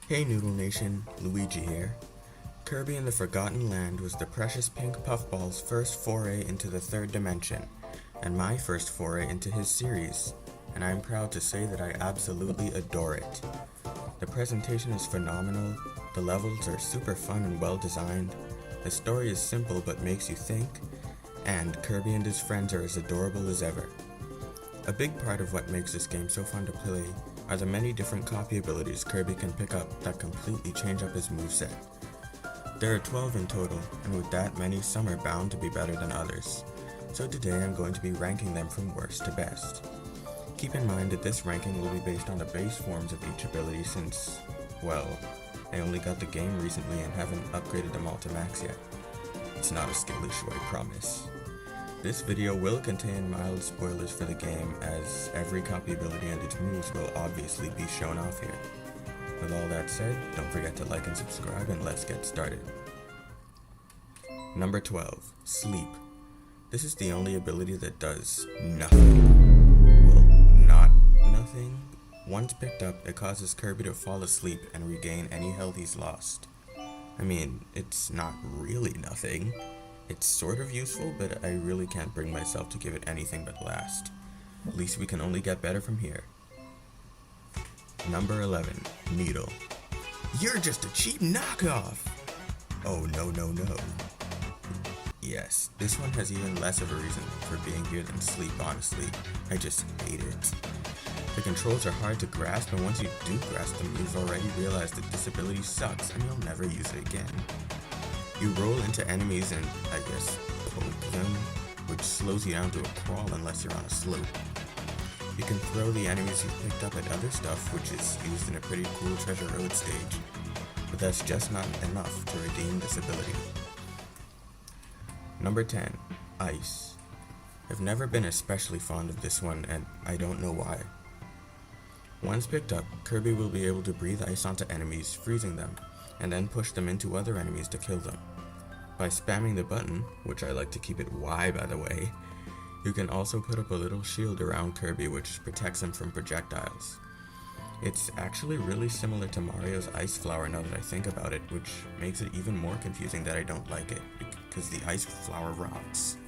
Hey Noodle Nation, Luigi here. Kirby in the Forgotten Land was the precious pink puffball's first foray into the third dimension, and my first foray into his series, and I'm proud to say that I absolutely adore it. The presentation is phenomenal, the levels are super fun and well designed, the story is simple but makes you think, and Kirby and his friends are as adorable as ever. A big part of what makes this game so fun to play are the many different copy abilities Kirby can pick up that completely change up his moveset. There are 12 in total, and with that many, some are bound to be better than others. So today I'm going to be ranking them from worst to best. Keep in mind that this ranking will be based on the base forms of each ability since, well, I only got the game recently and haven't upgraded them all to max yet. It's not a skill issue, I promise. This video will contain mild spoilers for the game, as every copy ability and its moves will obviously be shown off here. With all that said, don't forget to like and subscribe, and let's get started. Number 12, Sleep. This is the only ability that does nothing. Well, not nothing. Once picked up, it causes Kirby to fall asleep and regain any health he's lost. I mean, it's not really nothing. It's sort of useful, but I really can't bring myself to give it anything but last. At least we can only get better from here. Number 11, Needle. You're just a cheap knockoff! Oh no. Yes, this one has even less of a reason for being here than Sleep, honestly. I just hate it. The controls are hard to grasp, and once you do grasp them, you've already realized that this ability sucks and you'll never use it again. You roll into enemies and, I guess, poke them, which slows you down to a crawl unless you're on a slope. You can throw the enemies you've picked up at other stuff, which is used in a pretty cool Treasure Road stage, but that's just not enough to redeem this ability. Number 10, Ice. I've never been especially fond of this one, and I don't know why. Once picked up, Kirby will be able to breathe ice onto enemies, freezing them, and then push them into other enemies to kill them. By spamming the button, which I like to keep it Y by the way, you can also put up a little shield around Kirby which protects him from projectiles. It's actually really similar to Mario's Ice Flower now that I think about it, which makes it even more confusing that I don't like it, because the Ice Flower rocks.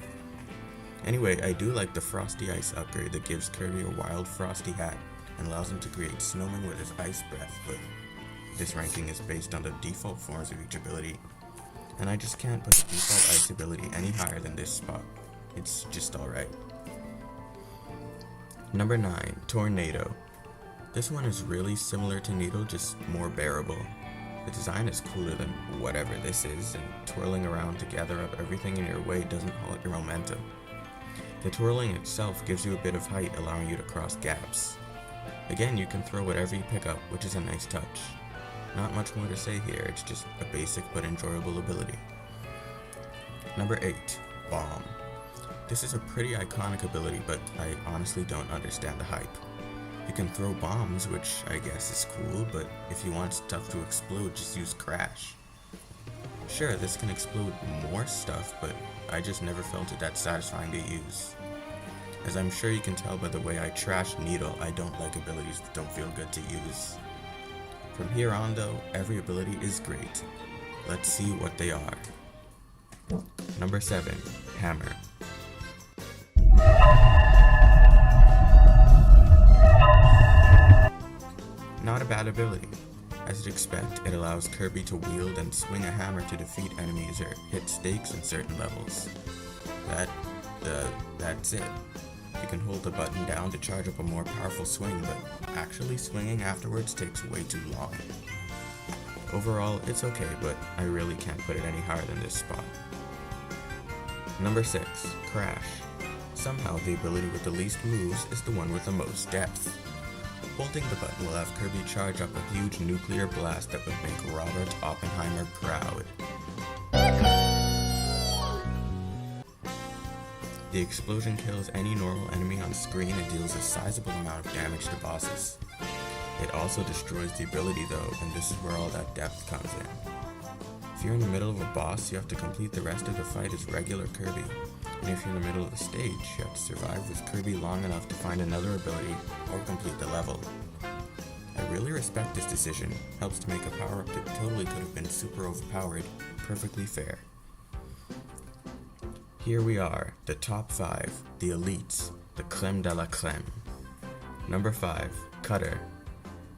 Anyway, I do like the Frosty Ice upgrade that gives Kirby a wild frosty hat and allows him to create snowmen with his ice breath, but this ranking is based on the default forms of each ability, and I just can't put the default ice ability any higher than this spot. It's just alright. Number 9, Tornado. This one is really similar to Needle, just more bearable. The design is cooler than whatever this is, and twirling around to gather up everything in your way doesn't halt your momentum. The twirling itself gives you a bit of height, allowing you to cross gaps. Again, you can throw whatever you pick up, which is a nice touch. Not much more to say here, it's just a basic but enjoyable ability. Number 8, Bomb. This is a pretty iconic ability, but I honestly don't understand the hype. You can throw bombs, which I guess is cool, but if you want stuff to explode, just use Crash. Sure, this can explode more stuff, but I just never felt it that satisfying to use. As I'm sure you can tell by the way I trash Needle, I don't like abilities that don't feel good to use. From here on though, every ability is great. Let's see what they are. Number 7, Hammer. Not a bad ability. As you'd expect, it allows Kirby to wield and swing a hammer to defeat enemies or hit stakes in certain levels. That's it. You can hold the button down to charge up a more powerful swing, but actually swinging afterwards takes way too long. Overall, it's okay, but I really can't put it any higher than this spot. Number 6, Crash. Somehow the ability with the least moves is the one with the most depth. Holding the button will have Kirby charge up a huge nuclear blast that would make Robert Oppenheimer proud. The explosion kills any normal enemy on screen and deals a sizable amount of damage to bosses. It also destroys the ability though, and this is where all that depth comes in. If you're in the middle of a boss, you have to complete the rest of the fight as regular Kirby, and if you're in the middle of the stage, you have to survive with Kirby long enough to find another ability or complete the level. I really respect this decision. Helps to make a power-up that totally could have been super overpowered perfectly fair. Here we are, the top 5, the elites, the creme de la creme. Number 5, Cutter.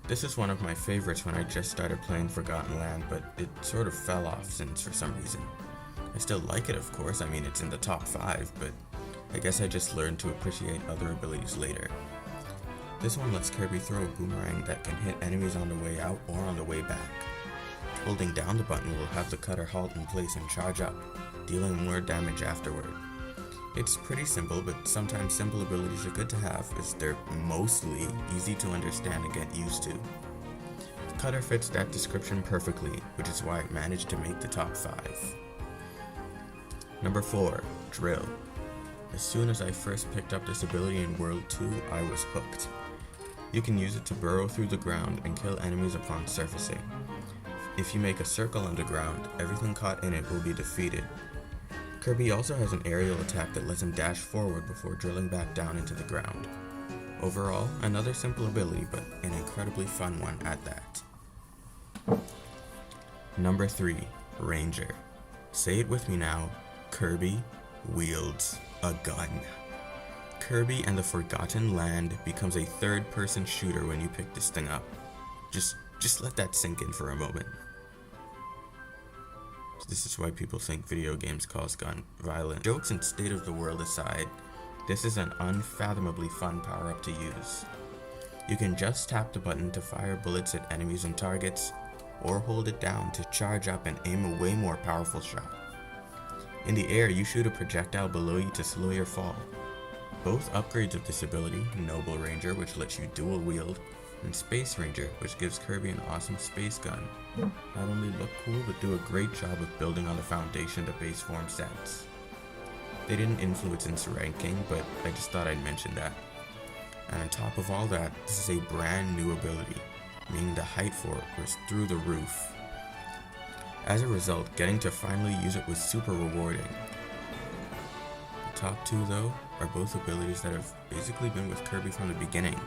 This is one of my favorites when I just started playing Forgotten Land, but it sort of fell off since for some reason. I still like it, of course. I mean, it's in the top 5, but I guess I just learned to appreciate other abilities later. This one lets Kirby throw a boomerang that can hit enemies on the way out or on the way back. Holding down the button will have the cutter halt in place and charge up, dealing more damage afterward. It's pretty simple, but sometimes simple abilities are good to have, as they're mostly easy to understand and get used to. Cutter fits that description perfectly, which is why it managed to make the top 5. Number 4, Drill. As soon as I first picked up this ability in World 2, I was hooked. You can use it to burrow through the ground and kill enemies upon surfacing. If you make a circle underground, everything caught in it will be defeated. Kirby also has an aerial attack that lets him dash forward before drilling back down into the ground. Overall, another simple ability, but an incredibly fun one at that. Number 3, Ranger. Say it with me now, Kirby wields a gun. Kirby and the Forgotten Land becomes a third-person shooter when you pick this thing up. Just let that sink in for a moment. This is why people think video games cause gun violence. Jokes and state of the world aside, this is an unfathomably fun power-up to use. You can just tap the button to fire bullets at enemies and targets, or hold it down to charge up and aim a way more powerful shot. In the air, you shoot a projectile below you to slow your fall. Both upgrades of this ability, Noble Ranger, which lets you dual wield, and Space Ranger, which gives Kirby an awesome space gun, not only look cool but do a great job of building on the foundation the base form sets. They didn't influence its ranking, but I just thought I'd mention that. And on top of all that, this is a brand new ability, meaning the height for it was through the roof. As a result, getting to finally use it was super rewarding. The top 2 though, are both abilities that have basically been with Kirby from the beginning.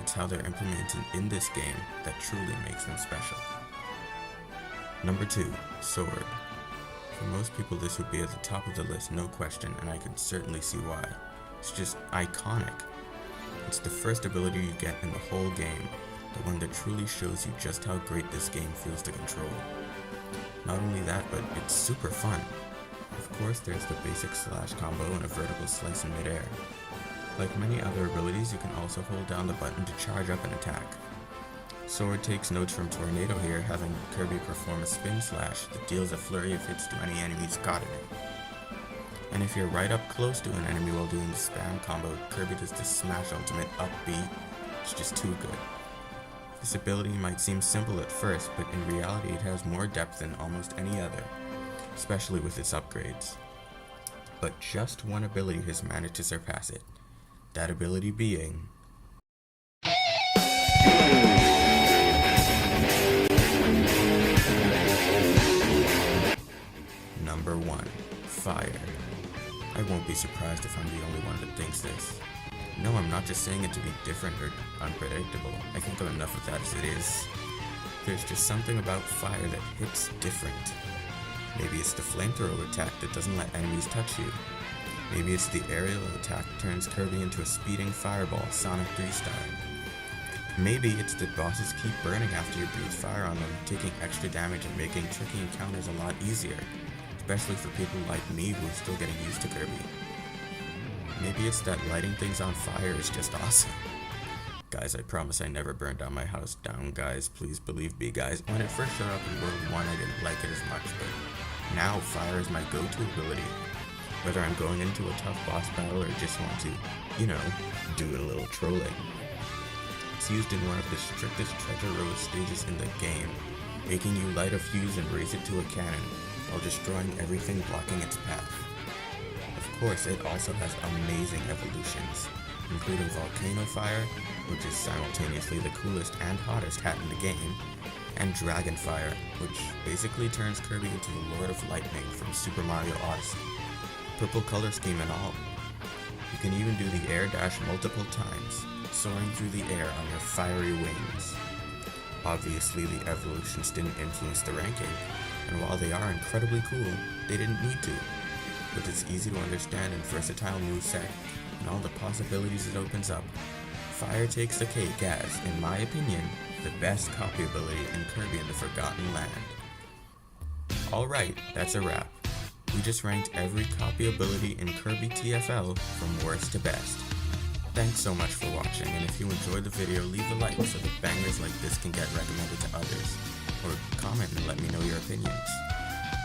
It's how they're implemented in this game that truly makes them special. Number 2, Sword. For most people this would be at the top of the list, no question, and I can certainly see why. It's just iconic. It's the first ability you get in the whole game, the one that truly shows you just how great this game feels to control. Not only that, but it's super fun. Of course there's the basic slash combo and a vertical slice in midair. Like many other abilities, you can also hold down the button to charge up an attack. Sword takes notes from Tornado here, having Kirby perform a spin slash that deals a flurry of hits to any enemies caught in it. And if you're right up close to an enemy while doing the spam combo, Kirby does the smash ultimate up B. It's just too good. This ability might seem simple at first, but in reality it has more depth than almost any other, especially with its upgrades. But just one ability has managed to surpass it. That ability being Number 1, Fire. I won't be surprised if I'm the only one that thinks this. No, I'm not just saying it to be different or unpredictable. I think of enough of that as it is. There's just something about fire that hits different. Maybe it's the flamethrower attack that doesn't let enemies touch you. Maybe it's the aerial attack that turns Kirby into a speeding fireball, Sonic 3 style. Maybe it's that bosses keep burning after you breathe fire on them, taking extra damage and making tricky encounters a lot easier, especially for people like me who are still getting used to Kirby. Maybe it's that lighting things on fire is just awesome. Guys, I promise I never burned down my house down, guys. Please believe me, guys. When it first showed up in World 1, I didn't like it as much, but now fire is my go-to ability. Whether I'm going into a tough boss battle or just want to, do a little trolling. It's used in one of the strictest treasure road stages in the game, making you light a fuse and raise it to a cannon, while destroying everything blocking its path. Of course, it also has amazing evolutions, including Volcano Fire, which is simultaneously the coolest and hottest hat in the game, and Dragon Fire, which basically turns Kirby into the Lord of Lightning from Super Mario Odyssey. Purple color scheme and all. You can even do the air dash multiple times, soaring through the air on your fiery wings. Obviously, the evolutions didn't influence the ranking, and while they are incredibly cool, they didn't need to. With its easy to understand and versatile moveset, and all the possibilities it opens up, Fire takes the cake as, in my opinion, the best copy ability in Kirby and the Forgotten Land. Alright, that's a wrap. We just ranked every copy ability in Kirby TFL from worst to best. Thanks so much for watching, and if you enjoyed the video, leave a like so that bangers like this can get recommended to others, or comment and let me know your opinions.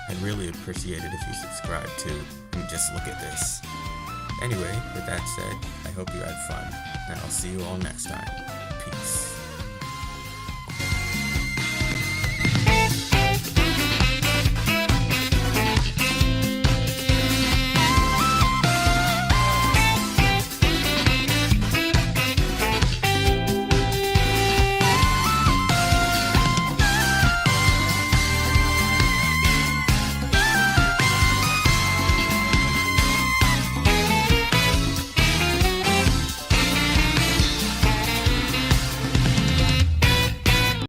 I'd really appreciate it if you subscribe too, and just look at this. Anyway, with that said, I hope you had fun, and I'll see you all next time.